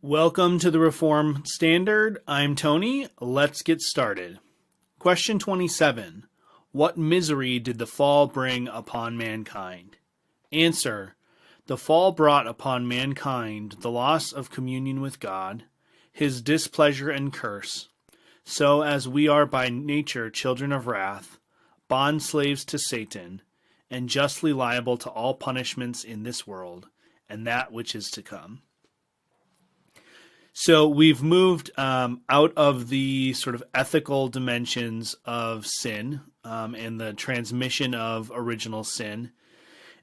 Welcome to the Reform Standard. I'm Tony. Let's get started. Question 27. What misery did the fall bring upon mankind? Answer. The fall brought upon mankind the loss of communion with God, his displeasure and curse. So as we are by nature children of wrath, bond slaves to Satan, and justly liable to all punishments in this world, and that which is to come. So we've moved out of the sort of ethical dimensions of sin and the transmission of original sin,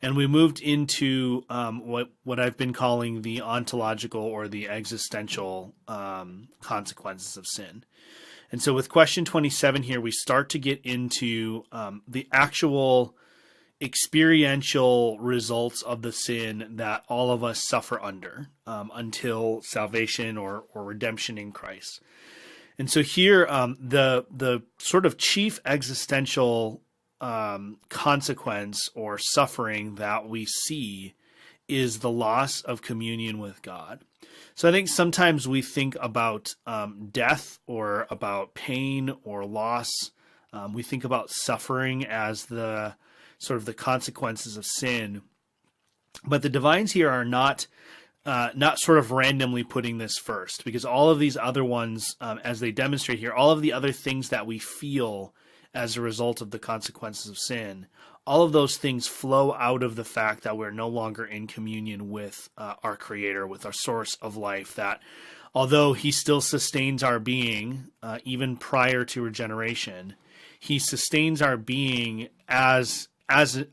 and we moved into what I've been calling the ontological or the existential consequences of sin. And so with question 27 here, we start to get into the actual experiential results of the sin that all of us suffer under until salvation or redemption in Christ. And so here, the sort of chief existential consequence or suffering that we see is the loss of communion with God. So I think sometimes we think about death or about pain or loss. We think about suffering as the sort of the consequences of sin. But the divines here are not sort of randomly putting this first, because all of these other ones, as they demonstrate here, all of the other things that we feel as a result of the consequences of sin, all of those things flow out of the fact that we're no longer in communion with our Creator, with our source of life, that although He still sustains our being, even prior to regeneration, He sustains our being as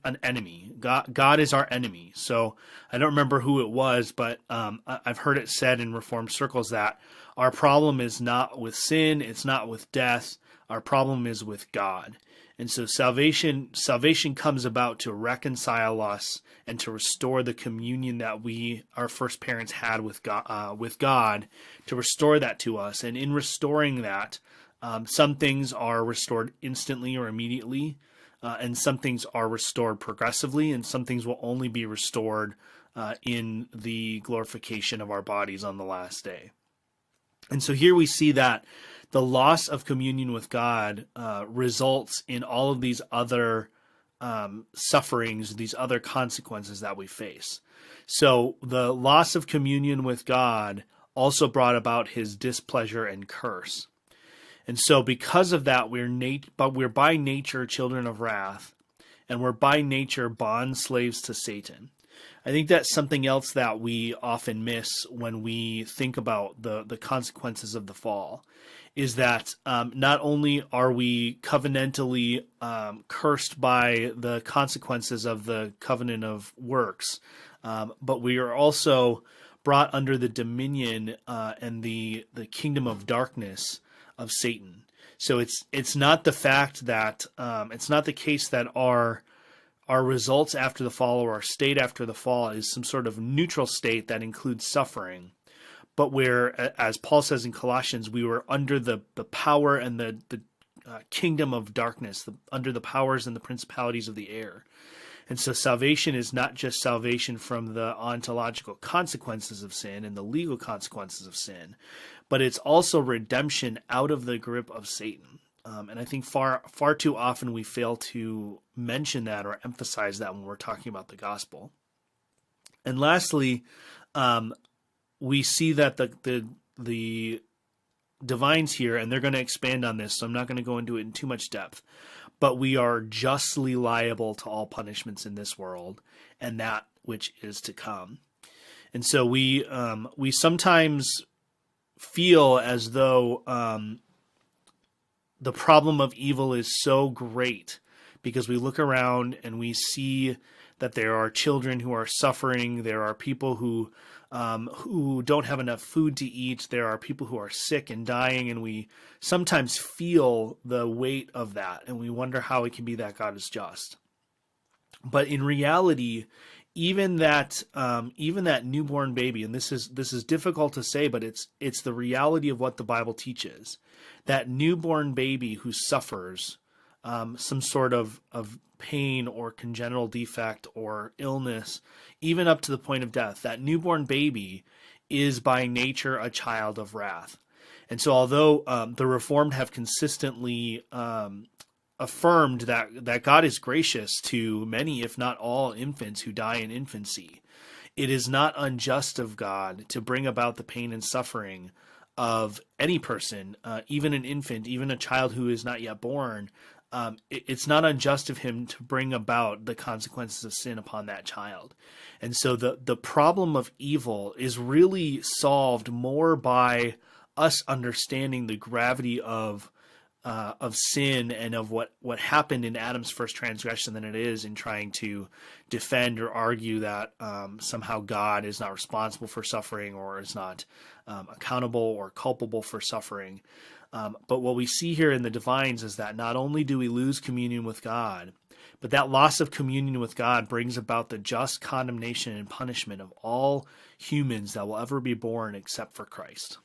an enemy. God is our enemy. So I don't remember who it was, but I've heard it said in Reformed circles that our problem is not with sin, it's not with death, our problem is with God. And so salvation comes about to reconcile us and to restore the communion that our first parents had with God, to restore that to us. And in restoring that, some things are restored instantly or immediately, and some things are restored progressively, and some things will only be restored in the glorification of our bodies on the last day. And so here we see that the loss of communion with God results in all of these other sufferings, these other consequences that we face. So the loss of communion with God also brought about his displeasure and curse. And so because of that, we're by nature children of wrath, and we're by nature bond slaves to Satan. I think that's something else that we often miss when we think about the consequences of the fall, is that not only are we covenantally cursed by the consequences of the covenant of works, but we are also brought under the dominion and the kingdom of darkness of Satan. So it's not the fact that it's not the case that our results after the fall or our state after the fall is some sort of neutral state that includes suffering, but where, as Paul says in Colossians, we were under the power and the kingdom of darkness, under the powers and the principalities of the air. And so salvation is not just salvation from the ontological consequences of sin and the legal consequences of sin, but it's also redemption out of the grip of Satan. And I think far too often we fail to mention that or emphasize that when we're talking about the gospel. And lastly, we see that the divines here, and they're going to expand on this, so I'm not going to go into it in too much depth, but we are justly liable to all punishments in this world and that which is to come. And so we sometimes feel as though the problem of evil is so great because we look around and we see that there are children who are suffering, there are people who don't have enough food to eat, there are people who are sick and dying, and we sometimes feel the weight of that, and we wonder how it can be that God is just. But in reality, even that newborn baby, and this is difficult to say, but it's the reality of what the Bible teaches. That newborn baby who suffers some sort of pain or congenital defect or illness, even up to the point of death. That newborn baby is by nature a child of wrath. And so although the Reformed have consistently affirmed that God is gracious to many, if not all, infants who die in infancy, it is not unjust of God to bring about the pain and suffering of any person, even an infant, even a child who is not yet born. It's not unjust of him to bring about the consequences of sin upon that child. And so the problem of evil is really solved more by us understanding the gravity of sin and of what happened in Adam's first transgression than it is in trying to defend or argue that somehow God is not responsible for suffering or is not accountable or culpable for suffering. But what we see here in the divines is that not only do we lose communion with God, but that loss of communion with God brings about the just condemnation and punishment of all humans that will ever be born except for Christ.